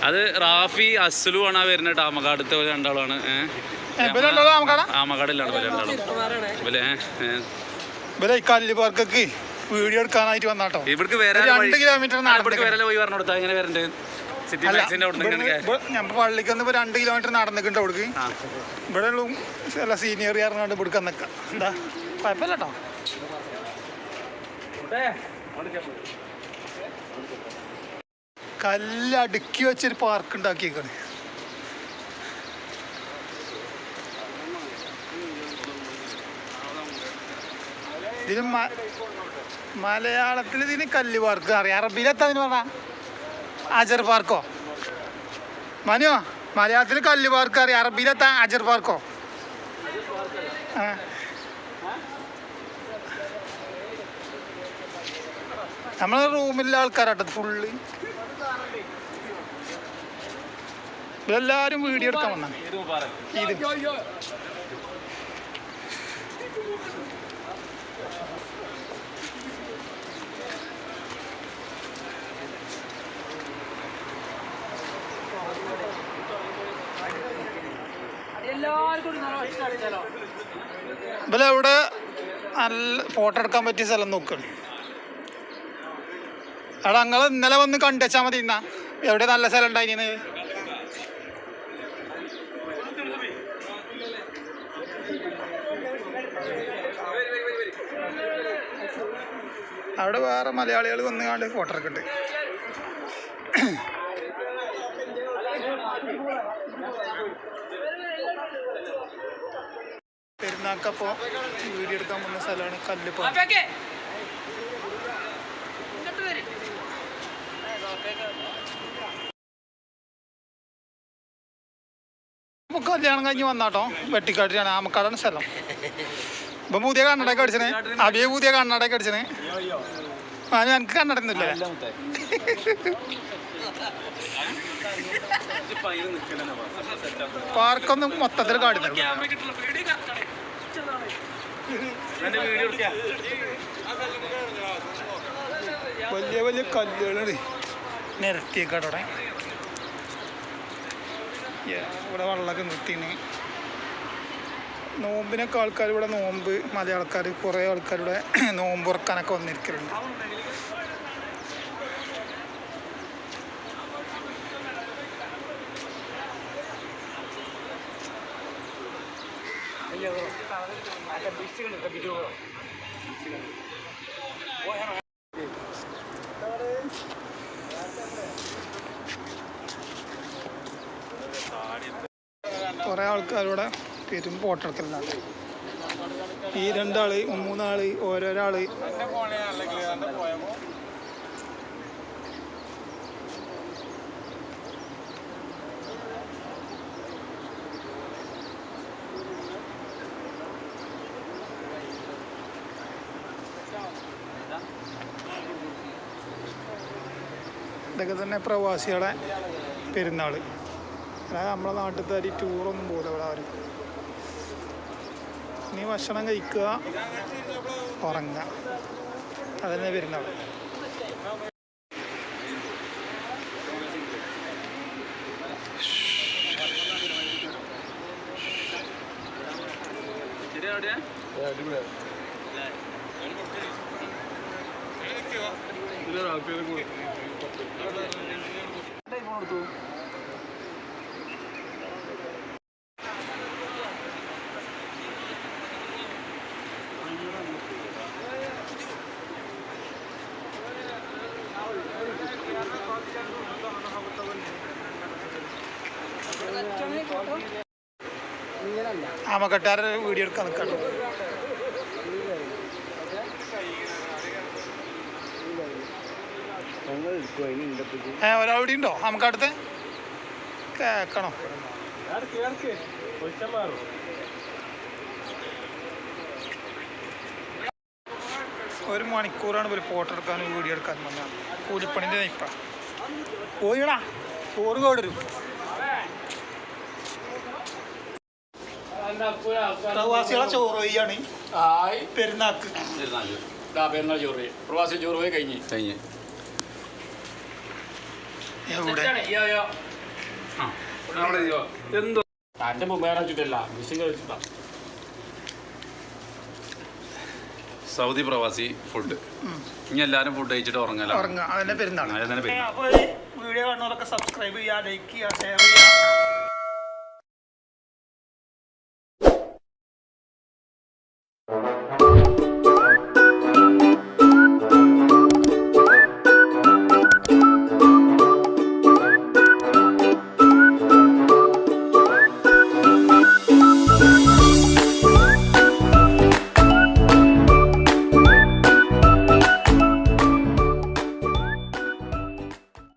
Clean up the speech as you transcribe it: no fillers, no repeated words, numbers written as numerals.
അത് റാഫി അസ്ലു ആണ് വരുന്നത്. ആമക്കാടത്തെ രണ്ടാളാണ്. ആമക്കാടില്ലാണ് പാർക്കൊക്കെ വീഡിയോ എടുക്കാനായിട്ട് വന്നാട്ടോ. ഇവിടേക്ക് വരാൻ 2 കിലോമീറ്റർ പോയി പറഞ്ഞു കൊടുത്താൽ ഇങ്ങനെ വരണ്ട്. ഞമ്മ പള്ളിക്കൊന്ന് 2 കിലോമീറ്റർ നടന്നിട്ടുണ്ട്. അവിടേക്ക് ഇവിടെ ഉള്ള സീനിയർ ഇറങ്ങാണ്ട് ഇവിടേക്ക് നിൽക്കാം. എന്താ കുഴപ്പമില്ല കേട്ടോ. കല്ലടുക്കി വെച്ചൊരു പാർക്ക് ഉണ്ടാക്കിയേക്കാണ്. ഇതിന് മലയാളത്തിൽ ഇതിന് കല്ല് പാർക്ക് അറിയാം. അറബിയിലെത്താ അതിന് പറഞ്ഞ അജർ പാർക്കോ? മനുവോ മലയാളത്തിൽ കല്ല് പാർക്ക് അറിയാം. അറബിയിലെത്താ അജർ പാർക്കോ? നമ്മളെ റൂമിലെ ആൾക്കാരാട്ടത് ഫുള്ള്. ഇതെല്ലാരും വീഡിയോ എടുക്കാൻ വന്നാണ്. ഇവിടെ നല്ല ഫോട്ടോ എടുക്കാൻ പറ്റിയ സ്ഥലം നോക്കണം. അവിടെ നിങ്ങൾ ഇന്നലെ വന്ന് കണ്ടുവച്ചാൽ മതി. എന്നാ എവിടെ നല്ല സ്ഥലം ഉണ്ടായിന്? അവിടെ വേറെ മലയാളികൾ വന്ന് കണ്ട് ഫോട്ടോ എടുക്കണ്ട്. പെരുന്നാക്കപ്പോൾ വീഡിയോ എടുക്കാൻ പോകുന്ന സ്ഥലമാണ് കല്ലുപാറ. കല്യാണം കഴിഞ്ഞ് വന്നാട്ടോ. വെട്ടിക്കാട്ടിലാണ്. ആമക്കാടാണ് സ്ഥലം. ഇപ്പം പുതിയ കണ്ണടയൊക്കെ അടിച്ചണേ. അഭിയെ പുതിയ കണ്ണടയൊക്കെ അടിച്ചണേ. എനിക്ക് കണ്ണടയൊന്നുമില്ല. പാർക്കൊന്നും മൊത്തത്തിൽ കാടുന്നു. വലിയ വലിയ കല്ലുകളാണ് നിരത്തിയേക്കാട്ടോടെ. ഇവിടെ വെള്ളമൊക്കെ നിർത്തിന്. നോമ്പിനൊക്കെ ആൾക്കാർ ഇവിടെ നോമ്പ് മലയാളക്കാർ കുറേ ആൾക്കാരുടെ നോമ്പ് ഉറക്കാനൊക്കെ വന്നിരിക്കലുണ്ട്. കുറേ ആൾക്കാരിവിടെ പെരും ഫോട്ടോ എടുക്കലുണ്ട്. ഈ 2 ആള് 3 ആള് ഓരോരാള്. ഇതൊക്കെ തന്നെ പ്രവാസികളെ പെരുന്നാൾ. അതായത് നമ്മളെ നാട്ടിലത്തെ അരി ടൂറൊന്നും പോകില്ല ഇവിടെ ആരും. നീ ഭക്ഷണം കഴിക്കുക, ഉറങ്ങുക, അതന്നെ പെരുന്നാൾ. ആമക്കട്ടാരുടെ വീഡിയോ എടുക്കാൻ നിൽക്കണം. ഒരാളുടെ ഉണ്ടോ നമുക്ക് അടുത്ത് കേക്കണോ? ഒരു മണിക്കൂറാണ് ഒരു ഫോട്ടോ എടുക്കാനും വീഡിയോ എടുക്കാനും വന്നത്. കൂലിപ്പണിൻ്റെ ഇപ്പ പോയിടാ ചോറ് കേടരും. പ്രവാസികളെ ചോറ് പോയാണ് പെരുന്നാക്ക്. പെരുന്നാൾ ചോറ് പ്രവാസി ചോറ് പോയി കഴിഞ്ഞ് എന്തോ തൻ്റെ വേറെ വെച്ചിട്ടല്ല മിസ്സിംഗ് വെച്ചിട്ടാ. സൗദി പ്രവാസി ഫുഡ്. ഇനി എല്ലാവരും ഫുഡ് കഴിച്ചിട്ട് ഉറങ്ങാം. അതന്നെ പെരുന്നാൾ. അതന്നെ പെരുന്നാൾ. അപ്പോൾ വീഡിയോ കാണുന്നവരൊക്കെ സബ്സ്ക്രൈബ് ചെയ്യുക, ലൈക്ക് ചെയ്യുക, ഷെയർ ചെയ്യുക.